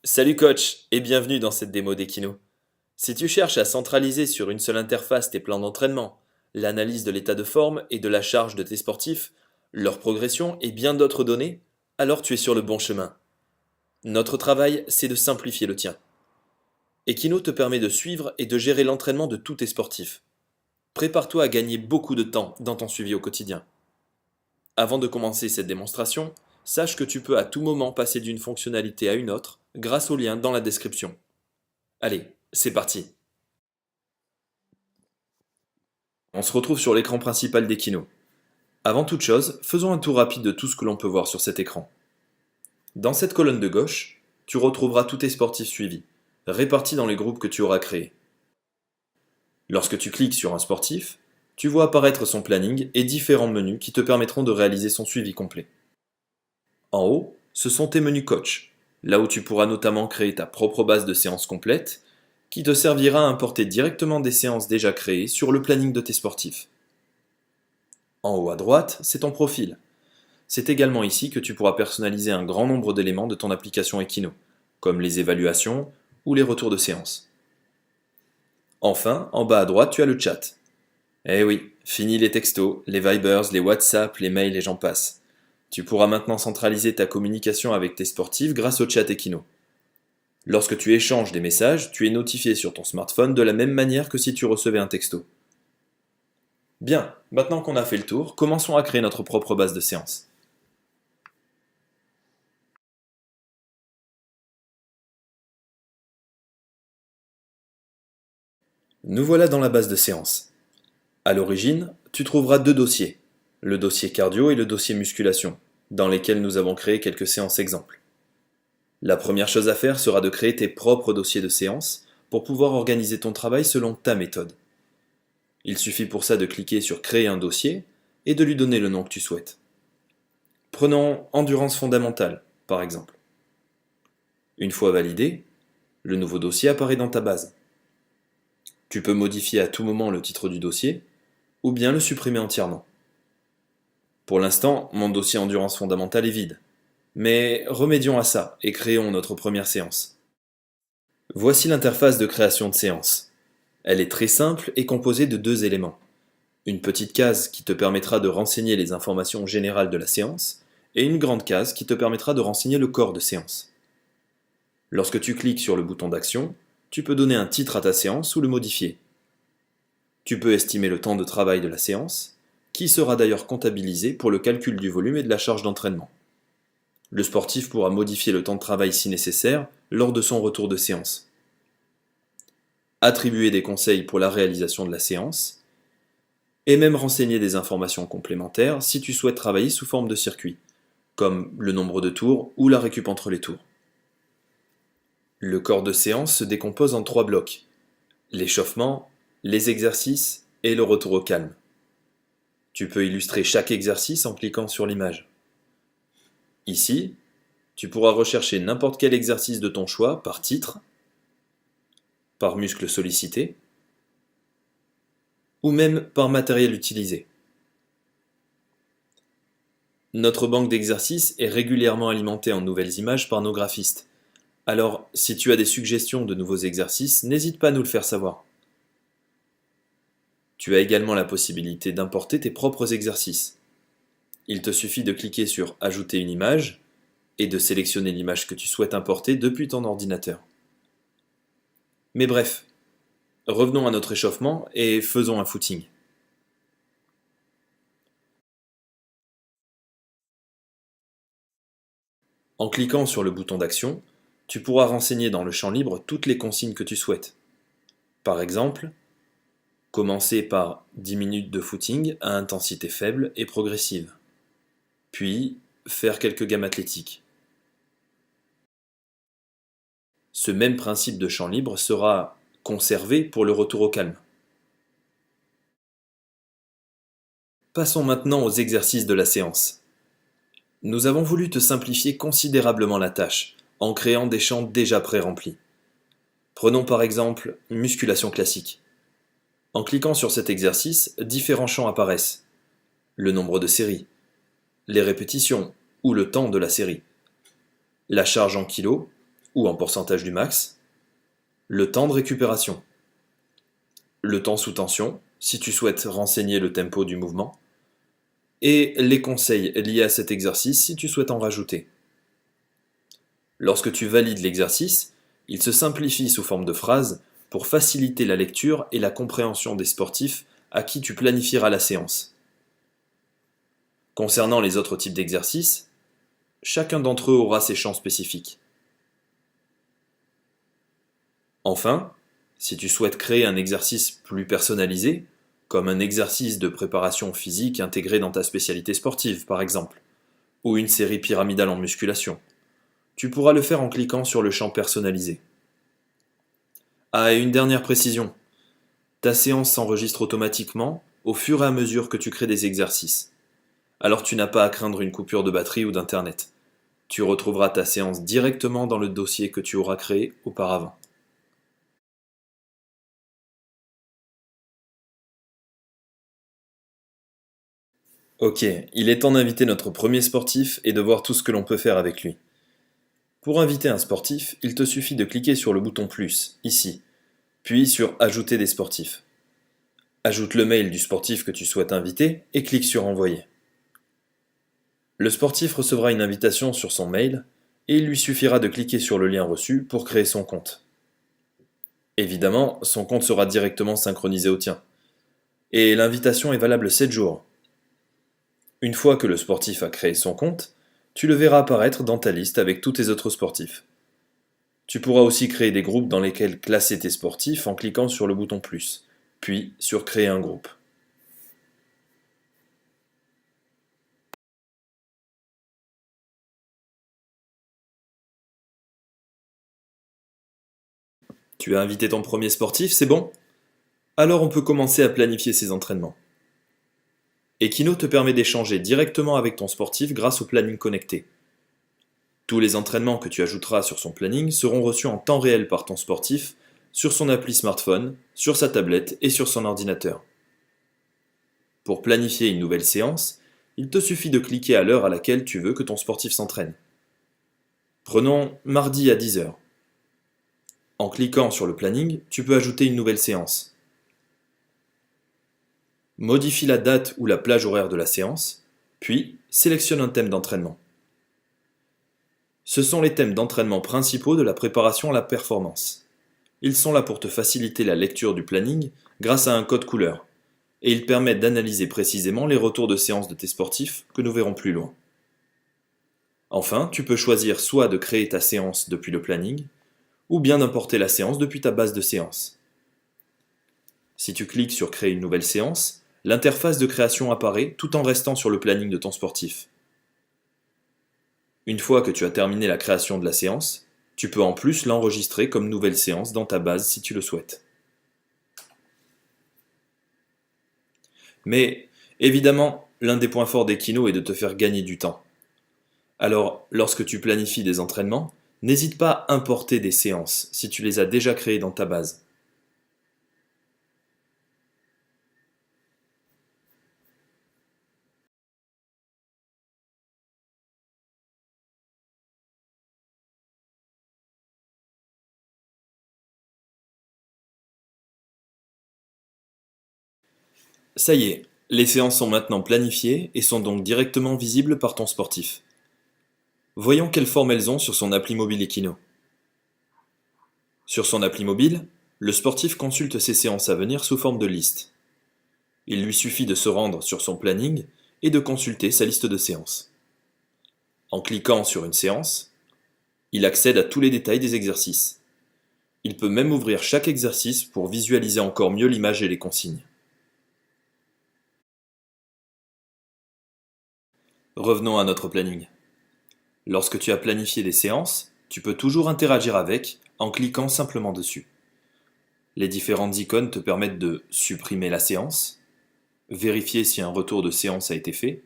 Salut coach et bienvenue dans cette démo d'Equino. Si tu cherches à centraliser sur une seule interface tes plans d'entraînement, l'analyse de l'état de forme et de la charge de tes sportifs, leur progression et bien d'autres données, alors tu es sur le bon chemin. Notre travail, c'est de simplifier le tien. Equino te permet de suivre et de gérer l'entraînement de tous tes sportifs. Prépare-toi à gagner beaucoup de temps dans ton suivi au quotidien. Avant de commencer cette démonstration, sache que tu peux à tout moment passer d'une fonctionnalité à une autre grâce au lien dans la description. Allez, c'est parti. On se retrouve sur l'écran principal d'Equino. Avant toute chose, faisons un tour rapide de tout ce que l'on peut voir sur cet écran. Dans cette colonne de gauche, tu retrouveras tous tes sportifs suivis, répartis dans les groupes que tu auras créés. Lorsque tu cliques sur un sportif, tu vois apparaître son planning et différents menus qui te permettront de réaliser son suivi complet. En haut, ce sont tes menus coach, là où tu pourras notamment créer ta propre base de séances complète, qui te servira à importer directement des séances déjà créées sur le planning de tes sportifs. En haut à droite, c'est ton profil. C'est également ici que tu pourras personnaliser un grand nombre d'éléments de ton application Equino, comme les évaluations ou les retours de séances. Enfin, en bas à droite, tu as le chat. Eh oui, fini les textos, les Vibers, les WhatsApp, les mails et j'en passe. Tu pourras maintenant centraliser ta communication avec tes sportifs grâce au chat Equino. Lorsque tu échanges des messages, tu es notifié sur ton smartphone de la même manière que si tu recevais un texto. Bien, maintenant qu'on a fait le tour, commençons à créer notre propre base de séance. Nous voilà dans la base de séance. À l'origine, tu trouveras deux dossiers, le dossier cardio et le dossier musculation, dans lesquels nous avons créé quelques séances exemples. La première chose à faire sera de créer tes propres dossiers de séance pour pouvoir organiser ton travail selon ta méthode. Il suffit pour ça de cliquer sur Créer un dossier et de lui donner le nom que tu souhaites. Prenons Endurance fondamentale, par exemple. Une fois validé, le nouveau dossier apparaît dans ta base. Tu peux modifier à tout moment le titre du dossier ou bien le supprimer entièrement. Pour l'instant, mon dossier Endurance fondamentale est vide. Mais remédions à ça et créons notre première séance. Voici l'interface de création de séance. Elle est très simple et composée de deux éléments. Une petite case qui te permettra de renseigner les informations générales de la séance et une grande case qui te permettra de renseigner le corps de séance. Lorsque tu cliques sur le bouton d'action, tu peux donner un titre à ta séance ou le modifier. Tu peux estimer le temps de travail de la séance, qui sera d'ailleurs comptabilisé pour le calcul du volume et de la charge d'entraînement. Le sportif pourra modifier le temps de travail si nécessaire lors de son retour de séance. Attribuer des conseils pour la réalisation de la séance, et même renseigner des informations complémentaires si tu souhaites travailler sous forme de circuit, comme le nombre de tours ou la récup entre les tours. Le corps de séance se décompose en trois blocs: l'échauffement, les exercices et le retour au calme. Tu peux illustrer chaque exercice en cliquant sur l'image. Ici, tu pourras rechercher n'importe quel exercice de ton choix par titre, par muscle sollicité, ou même par matériel utilisé. Notre banque d'exercices est régulièrement alimentée en nouvelles images par nos graphistes. Alors, si tu as des suggestions de nouveaux exercices, n'hésite pas à nous le faire savoir. Tu as également la possibilité d'importer tes propres exercices. Il te suffit de cliquer sur Ajouter une image et de sélectionner l'image que tu souhaites importer depuis ton ordinateur. Mais bref, revenons à notre échauffement et faisons un footing. En cliquant sur le bouton d'action, tu pourras renseigner dans le champ libre toutes les consignes que tu souhaites. Par exemple, commencer par 10 minutes de footing à intensité faible et progressive. Puis, faire quelques gammes athlétiques. Ce même principe de champ libre sera conservé pour le retour au calme. Passons maintenant aux exercices de la séance. Nous avons voulu te simplifier considérablement la tâche, en créant des champs déjà pré-remplis. Prenons par exemple musculation classique. En cliquant sur cet exercice, différents champs apparaissent. Le nombre de séries, les répétitions ou le temps de la série, la charge en kilos ou en pourcentage du max, le temps de récupération, le temps sous tension, si tu souhaites renseigner le tempo du mouvement, et les conseils liés à cet exercice si tu souhaites en rajouter. Lorsque tu valides l'exercice, il se simplifie sous forme de phrases pour faciliter la lecture et la compréhension des sportifs à qui tu planifieras la séance. Concernant les autres types d'exercices, chacun d'entre eux aura ses champs spécifiques. Enfin, si tu souhaites créer un exercice plus personnalisé, comme un exercice de préparation physique intégré dans ta spécialité sportive par exemple, ou une série pyramidale en musculation, tu pourras le faire en cliquant sur le champ personnalisé. Ah, et une dernière précision, ta séance s'enregistre automatiquement au fur et à mesure que tu crées des exercices. Alors tu n'as pas à craindre une coupure de batterie ou d'internet. Tu retrouveras ta séance directement dans le dossier que tu auras créé auparavant. Ok, il est temps d'inviter notre premier sportif et de voir tout ce que l'on peut faire avec lui. Pour inviter un sportif, il te suffit de cliquer sur le bouton plus, ici, puis sur Ajouter des sportifs. Ajoute le mail du sportif que tu souhaites inviter et clique sur Envoyer. Le sportif recevra une invitation sur son mail et il lui suffira de cliquer sur le lien reçu pour créer son compte. Évidemment, son compte sera directement synchronisé au tien. Et l'invitation est valable 7 jours. Une fois que le sportif a créé son compte, tu le verras apparaître dans ta liste avec tous tes autres sportifs. Tu pourras aussi créer des groupes dans lesquels classer tes sportifs en cliquant sur le bouton plus, puis sur Créer un groupe. Tu as invité ton premier sportif, c'est bon? Alors on peut commencer à planifier ses entraînements. Equino te permet d'échanger directement avec ton sportif grâce au planning connecté. Tous les entraînements que tu ajouteras sur son planning seront reçus en temps réel par ton sportif sur son appli smartphone, sur sa tablette et sur son ordinateur. Pour planifier une nouvelle séance, il te suffit de cliquer à l'heure à laquelle tu veux que ton sportif s'entraîne. Prenons mardi à 10 heures. En cliquant sur le planning, tu peux ajouter une nouvelle séance. Modifie la date ou la plage horaire de la séance, puis sélectionne un thème d'entraînement. Ce sont les thèmes d'entraînement principaux de la préparation à la performance. Ils sont là pour te faciliter la lecture du planning grâce à un code couleur, et ils permettent d'analyser précisément les retours de séance de tes sportifs que nous verrons plus loin. Enfin, tu peux choisir soit de créer ta séance depuis le planning, ou bien d'importer la séance depuis ta base de séance. Si tu cliques sur Créer une nouvelle séance, l'interface de création apparaît tout en restant sur le planning de ton sportif. Une fois que tu as terminé la création de la séance, tu peux en plus l'enregistrer comme nouvelle séance dans ta base si tu le souhaites. Mais évidemment, l'un des points forts d'Equino est de te faire gagner du temps. Alors, lorsque tu planifies des entraînements, n'hésite pas à importer des séances si tu les as déjà créées dans ta base. Ça y est, les séances sont maintenant planifiées et sont donc directement visibles par ton sportif. Voyons quelle forme elles ont sur son appli mobile Equino. Sur son appli mobile, le sportif consulte ses séances à venir sous forme de liste. Il lui suffit de se rendre sur son planning et de consulter sa liste de séances. En cliquant sur une séance, il accède à tous les détails des exercices. Il peut même ouvrir chaque exercice pour visualiser encore mieux l'image et les consignes. Revenons à notre planning. Lorsque tu as planifié des séances, tu peux toujours interagir avec en cliquant simplement dessus. Les différentes icônes te permettent de supprimer la séance, vérifier si un retour de séance a été fait,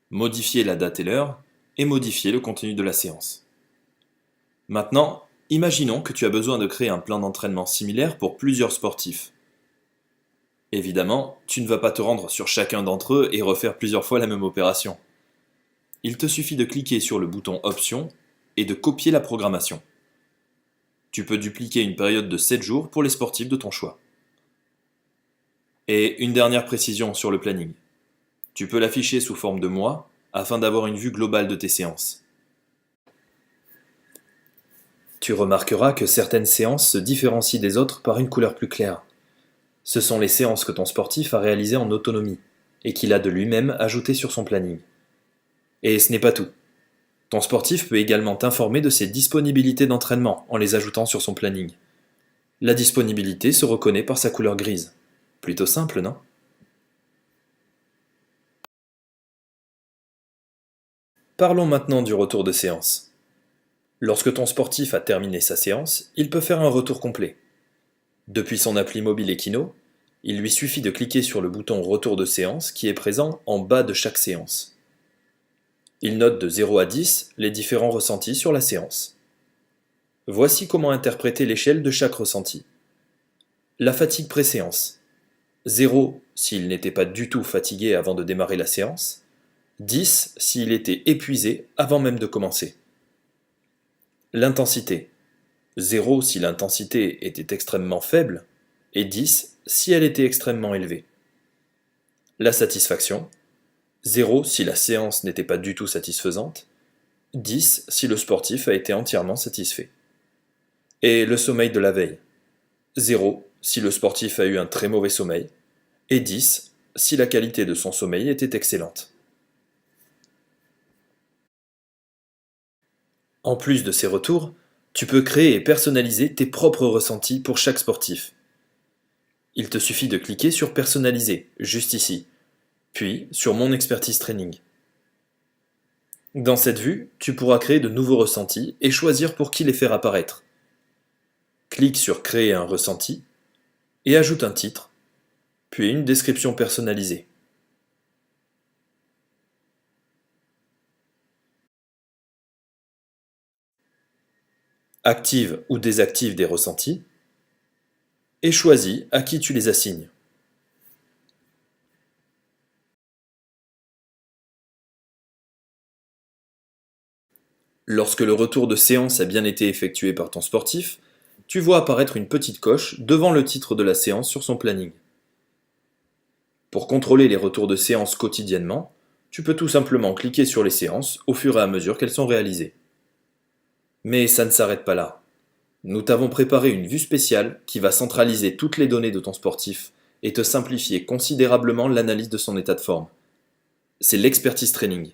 modifier la date et l'heure, et modifier le contenu de la séance. Maintenant, imaginons que tu as besoin de créer un plan d'entraînement similaire pour plusieurs sportifs. Évidemment, tu ne vas pas te rendre sur chacun d'entre eux et refaire plusieurs fois la même opération. Il te suffit de cliquer sur le bouton Options et de copier la programmation. Tu peux dupliquer une période de 7 jours pour les sportifs de ton choix. Et une dernière précision sur le planning. Tu peux l'afficher sous forme de mois afin d'avoir une vue globale de tes séances. Tu remarqueras que certaines séances se différencient des autres par une couleur plus claire. Ce sont les séances que ton sportif a réalisées en autonomie et qu'il a de lui-même ajoutées sur son planning. Et ce n'est pas tout. Ton sportif peut également t'informer de ses disponibilités d'entraînement en les ajoutant sur son planning. La disponibilité se reconnaît par sa couleur grise. Plutôt simple, non? Parlons maintenant du retour de séance. Lorsque ton sportif a terminé sa séance, il peut faire un retour complet. Depuis son appli mobile Equino, il lui suffit de cliquer sur le bouton Retour de séance qui est présent en bas de chaque séance. Il note de 0 à 10 les différents ressentis sur la séance. Voici comment interpréter l'échelle de chaque ressenti. La fatigue pré-séance. 0 s'il n'était pas du tout fatigué avant de démarrer la séance. 10 s'il était épuisé avant même de commencer. L'intensité. 0 si l'intensité était extrêmement faible et 10 si elle était extrêmement élevée. La satisfaction. 0 si la séance n'était pas du tout satisfaisante. 10 si le sportif a été entièrement satisfait. Et le sommeil de la veille. 0 si le sportif a eu un très mauvais sommeil. Et 10 si la qualité de son sommeil était excellente. En plus de ces retours, tu peux créer et personnaliser tes propres ressentis pour chaque sportif. Il te suffit de cliquer sur Personnaliser, juste ici, puis sur Mon expertise training. Dans cette vue, tu pourras créer de nouveaux ressentis et choisir pour qui les faire apparaître. Clique sur Créer un ressenti et ajoute un titre, puis une description personnalisée. Active ou désactive des ressentis et choisis à qui tu les assignes. Lorsque le retour de séance a bien été effectué par ton sportif, tu vois apparaître une petite coche devant le titre de la séance sur son planning. Pour contrôler les retours de séance quotidiennement, tu peux tout simplement cliquer sur les séances au fur et à mesure qu'elles sont réalisées. Mais ça ne s'arrête pas là. Nous t'avons préparé une vue spéciale qui va centraliser toutes les données de ton sportif et te simplifier considérablement l'analyse de son état de forme. C'est l'expertise training.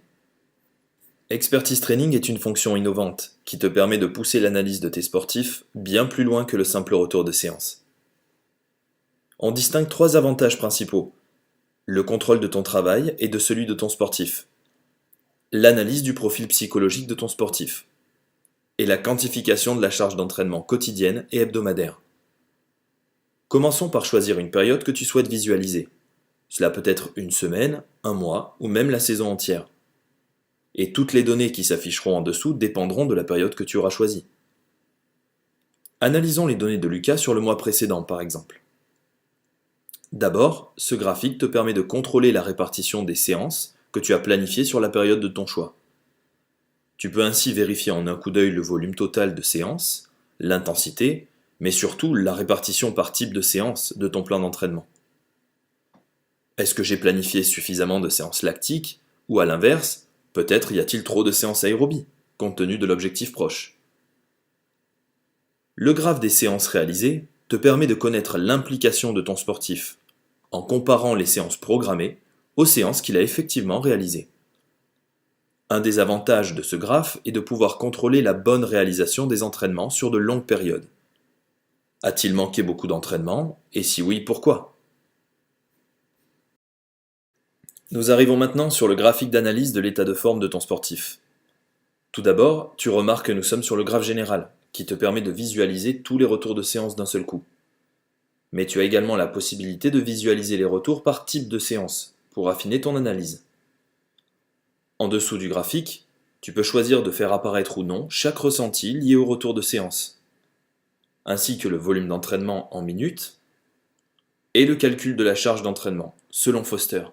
Expertise training est une fonction innovante qui te permet de pousser l'analyse de tes sportifs bien plus loin que le simple retour de séance. On distingue 3 avantages principaux: le contrôle de ton travail et de celui de ton sportif, l'analyse du profil psychologique de ton sportif, et la quantification de la charge d'entraînement quotidienne et hebdomadaire. Commençons par choisir une période que tu souhaites visualiser. Cela peut être une semaine, un mois ou même la saison entière. Et toutes les données qui s'afficheront en dessous dépendront de la période que tu auras choisie. Analysons les données de Lucas sur le mois précédent par exemple. D'abord, ce graphique te permet de contrôler la répartition des séances que tu as planifiées sur la période de ton choix. Tu peux ainsi vérifier en un coup d'œil le volume total de séances, l'intensité, mais surtout la répartition par type de séance de ton plan d'entraînement. Est-ce que j'ai planifié suffisamment de séances lactiques, ou à l'inverse, peut-être y a-t-il trop de séances aérobie, compte tenu de l'objectif proche? Le graphe des séances réalisées te permet de connaître l'implication de ton sportif, en comparant les séances programmées aux séances qu'il a effectivement réalisées. Un des avantages de ce graphe est de pouvoir contrôler la bonne réalisation des entraînements sur de longues périodes. A-t-il manqué beaucoup d'entraînement, et si oui, pourquoi? Nous arrivons maintenant sur le graphique d'analyse de l'état de forme de ton sportif. Tout d'abord, tu remarques que nous sommes sur le graphe général, qui te permet de visualiser tous les retours de séance d'un seul coup. Mais tu as également la possibilité de visualiser les retours par type de séance, pour affiner ton analyse. En dessous du graphique, tu peux choisir de faire apparaître ou non chaque ressenti lié au retour de séance, ainsi que le volume d'entraînement en minutes et le calcul de la charge d'entraînement, selon Foster.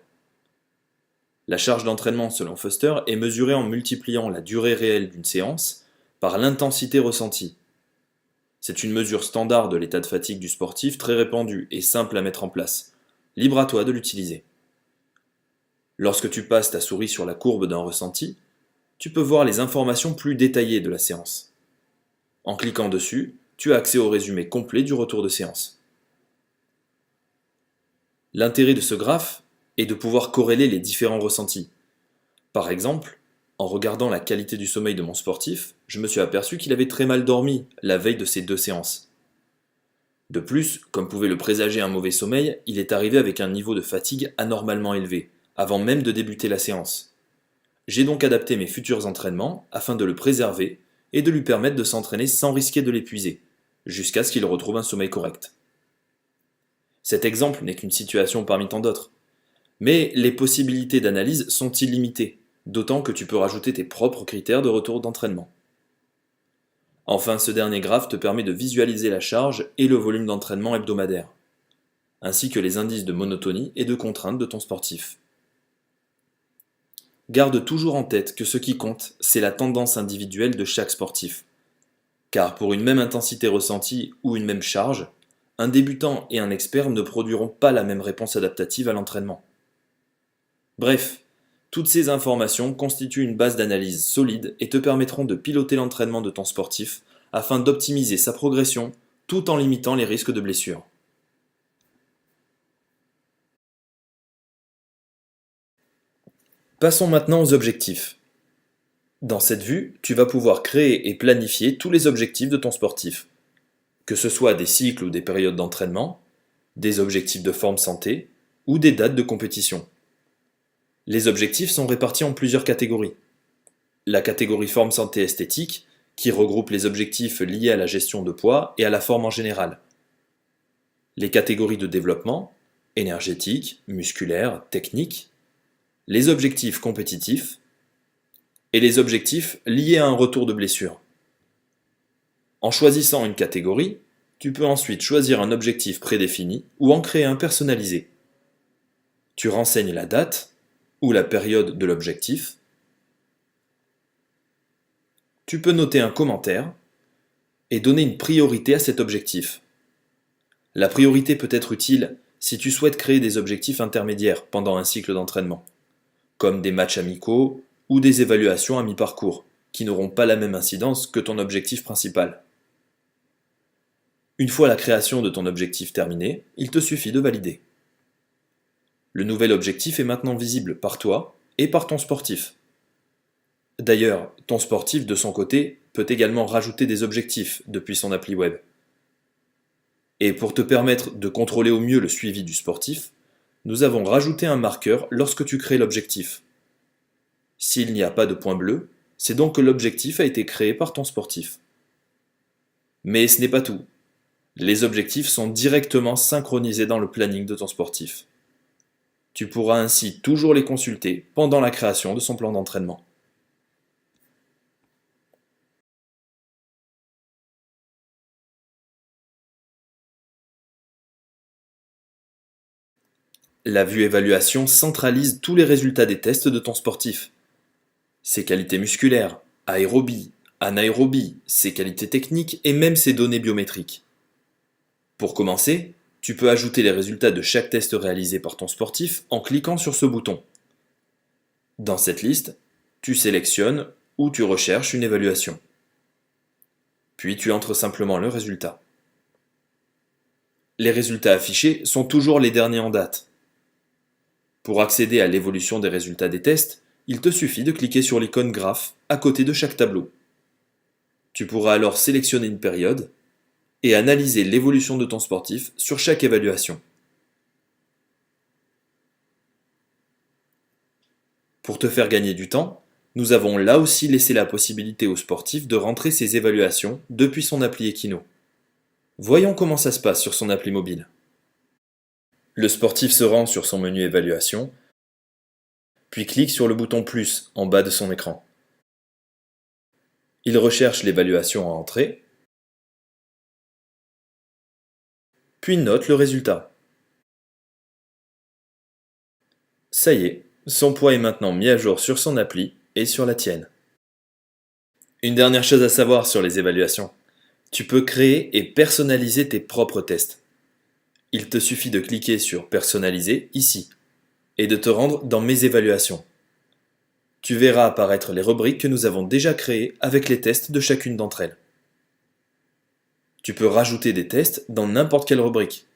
La charge d'entraînement selon Foster est mesurée en multipliant la durée réelle d'une séance par l'intensité ressentie. C'est une mesure standard de l'état de fatigue du sportif très répandue et simple à mettre en place. Libre à toi de l'utiliser. Lorsque tu passes ta souris sur la courbe d'un ressenti, tu peux voir les informations plus détaillées de la séance. En cliquant dessus, tu as accès au résumé complet du retour de séance. L'intérêt de ce graphe est de pouvoir corréler les différents ressentis. Par exemple, en regardant la qualité du sommeil de mon sportif, je me suis aperçu qu'il avait très mal dormi la veille de ces 2 séances. De plus, comme pouvait le présager un mauvais sommeil, il est arrivé avec un niveau de fatigue anormalement élevé, avant même de débuter la séance. J'ai donc adapté mes futurs entraînements afin de le préserver et de lui permettre de s'entraîner sans risquer de l'épuiser, jusqu'à ce qu'il retrouve un sommeil correct. Cet exemple n'est qu'une situation parmi tant d'autres, mais les possibilités d'analyse sont illimitées, d'autant que tu peux rajouter tes propres critères de retour d'entraînement. Enfin, ce dernier graphe te permet de visualiser la charge et le volume d'entraînement hebdomadaire, ainsi que les indices de monotonie et de contrainte de ton sportif. Garde toujours en tête que ce qui compte, c'est la tendance individuelle de chaque sportif. Car pour une même intensité ressentie ou une même charge, un débutant et un expert ne produiront pas la même réponse adaptative à l'entraînement. Bref, toutes ces informations constituent une base d'analyse solide et te permettront de piloter l'entraînement de ton sportif afin d'optimiser sa progression tout en limitant les risques de blessure. Passons maintenant aux objectifs. Dans cette vue, tu vas pouvoir créer et planifier tous les objectifs de ton sportif, que ce soit des cycles ou des périodes d'entraînement, des objectifs de forme santé ou des dates de compétition. Les objectifs sont répartis en plusieurs catégories. La catégorie forme santé esthétique, qui regroupe les objectifs liés à la gestion de poids et à la forme en général. Les catégories de développement, énergétique, musculaire, technique. Les objectifs compétitifs, et les objectifs liés à un retour de blessure. En choisissant une catégorie, tu peux ensuite choisir un objectif prédéfini ou en créer un personnalisé. Tu renseignes la date ou la période de l'objectif. Tu peux noter un commentaire et donner une priorité à cet objectif. La priorité peut être utile si tu souhaites créer des objectifs intermédiaires pendant un cycle d'entraînement, comme des matchs amicaux ou des évaluations à mi-parcours, qui n'auront pas la même incidence que ton objectif principal. Une fois la création de ton objectif terminée, il te suffit de valider. Le nouvel objectif est maintenant visible par toi et par ton sportif. D'ailleurs, ton sportif, de son côté, peut également rajouter des objectifs depuis son appli web. Et pour te permettre de contrôler au mieux le suivi du sportif, nous avons rajouté un marqueur lorsque tu crées l'objectif. S'il n'y a pas de point bleu, c'est donc que l'objectif a été créé par ton sportif. Mais ce n'est pas tout. Les objectifs sont directement synchronisés dans le planning de ton sportif. Tu pourras ainsi toujours les consulter pendant la création de son plan d'entraînement. La vue évaluation centralise tous les résultats des tests de ton sportif. Ses qualités musculaires, aérobie, anaérobie, ses qualités techniques et même ses données biométriques. Pour commencer, tu peux ajouter les résultats de chaque test réalisé par ton sportif en cliquant sur ce bouton. Dans cette liste, tu sélectionnes ou tu recherches une évaluation. Puis tu entres simplement le résultat. Les résultats affichés sont toujours les derniers en date. Pour accéder à l'évolution des résultats des tests, il te suffit de cliquer sur l'icône graphe à côté de chaque tableau. Tu pourras alors sélectionner une période et analyser l'évolution de ton sportif sur chaque évaluation. Pour te faire gagner du temps, nous avons là aussi laissé la possibilité au sportif de rentrer ses évaluations depuis son appli Equino. Voyons comment ça se passe sur son appli mobile. Le sportif se rend sur son menu évaluation, puis clique sur le bouton plus en bas de son écran. Il recherche l'évaluation à entrer, puis note le résultat. Ça y est, son poids est maintenant mis à jour sur son appli et sur la tienne. Une dernière chose à savoir sur les évaluations. Tu peux créer et personnaliser tes propres tests. Il te suffit de cliquer sur Personnaliser ici et de te rendre dans Mes évaluations. Tu verras apparaître les rubriques que nous avons déjà créées avec les tests de chacune d'entre elles. Tu peux rajouter des tests dans n'importe quelle rubrique,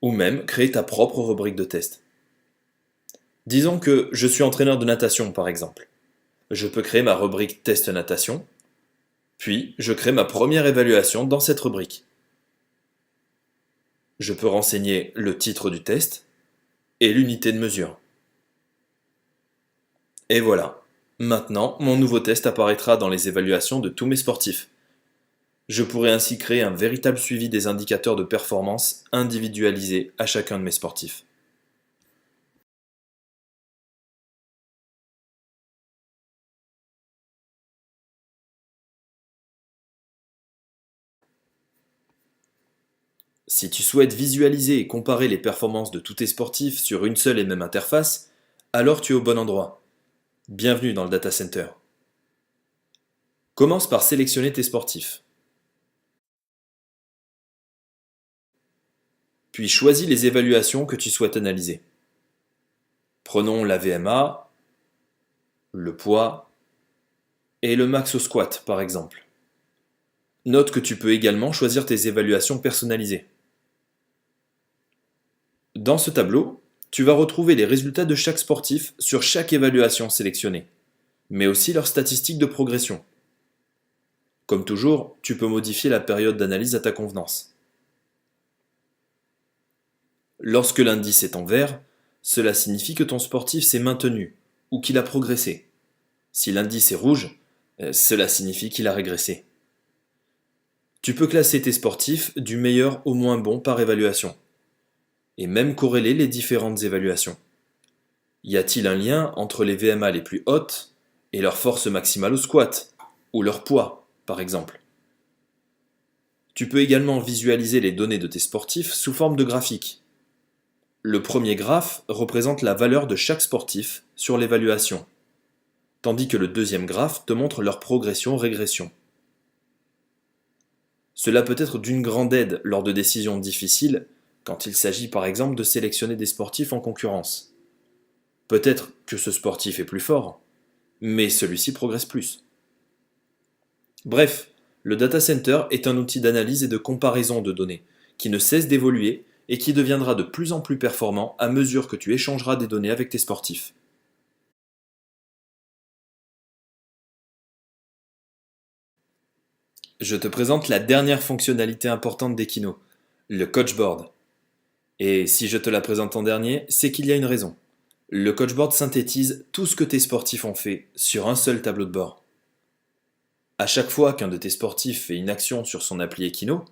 ou même créer ta propre rubrique de test. Disons que je suis entraîneur de natation par exemple. Je peux créer ma rubrique Test natation, puis je crée ma première évaluation dans cette rubrique. Je peux renseigner le titre du test et l'unité de mesure. Et voilà, maintenant mon nouveau test apparaîtra dans les évaluations de tous mes sportifs. Je pourrai ainsi créer un véritable suivi des indicateurs de performance individualisés à chacun de mes sportifs. Si tu souhaites visualiser et comparer les performances de tous tes sportifs sur une seule et même interface, alors tu es au bon endroit. Bienvenue dans le data center. Commence par sélectionner tes sportifs. Puis choisis les évaluations que tu souhaites analyser. Prenons la VMA, le poids et le max au squat par exemple. Note que tu peux également choisir tes évaluations personnalisées. Dans ce tableau, tu vas retrouver les résultats de chaque sportif sur chaque évaluation sélectionnée, mais aussi leurs statistiques de progression. Comme toujours, tu peux modifier la période d'analyse à ta convenance. Lorsque l'indice est en vert, cela signifie que ton sportif s'est maintenu ou qu'il a progressé. Si l'indice est rouge, cela signifie qu'il a régressé. Tu peux classer tes sportifs du meilleur au moins bon par évaluation, et même corréler les différentes évaluations. Y a-t-il un lien entre les VMA les plus hautes et leur force maximale au squat, ou leur poids, par exemple? Tu peux également visualiser les données de tes sportifs sous forme de graphique. Le premier graphe représente la valeur de chaque sportif sur l'évaluation, tandis que le deuxième graphe te montre leur progression-régression. Cela peut être d'une grande aide lors de décisions difficiles, quand il s'agit par exemple de sélectionner des sportifs en concurrence. Peut-être que ce sportif est plus fort, mais celui-ci progresse plus. Bref, le data center est un outil d'analyse et de comparaison de données, qui ne cesse d'évoluer et qui deviendra de plus en plus performant à mesure que tu échangeras des données avec tes sportifs. Je te présente la dernière fonctionnalité importante d'Equino, le coachboard. Et si je te la présente en dernier, c'est qu'il y a une raison. Le coachboard synthétise tout ce que tes sportifs ont fait sur un seul tableau de bord. À chaque fois qu'un de tes sportifs fait une action sur son appli Equino,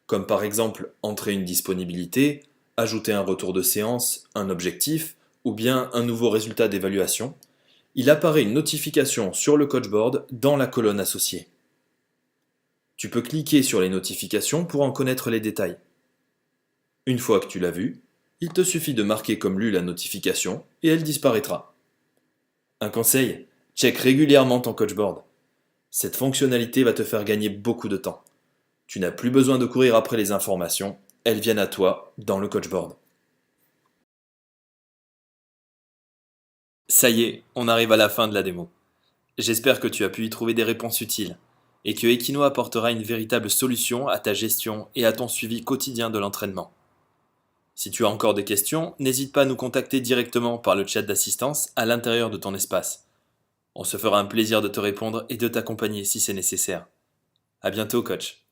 comme par exemple entrer une disponibilité, ajouter un retour de séance, un objectif, ou bien un nouveau résultat d'évaluation, il apparaît une notification sur le coachboard dans la colonne associée. Tu peux cliquer sur les notifications pour en connaître les détails. Une fois que tu l'as vue, il te suffit de marquer comme lu la notification et elle disparaîtra. Un conseil, check régulièrement ton coachboard. Cette fonctionnalité va te faire gagner beaucoup de temps. Tu n'as plus besoin de courir après les informations, elles viennent à toi dans le coachboard. Ça y est, on arrive à la fin de la démo. J'espère que tu as pu y trouver des réponses utiles et que Equino apportera une véritable solution à ta gestion et à ton suivi quotidien de l'entraînement. Si tu as encore des questions, n'hésite pas à nous contacter directement par le chat d'assistance à l'intérieur de ton espace. On se fera un plaisir de te répondre et de t'accompagner si c'est nécessaire. À bientôt, coach.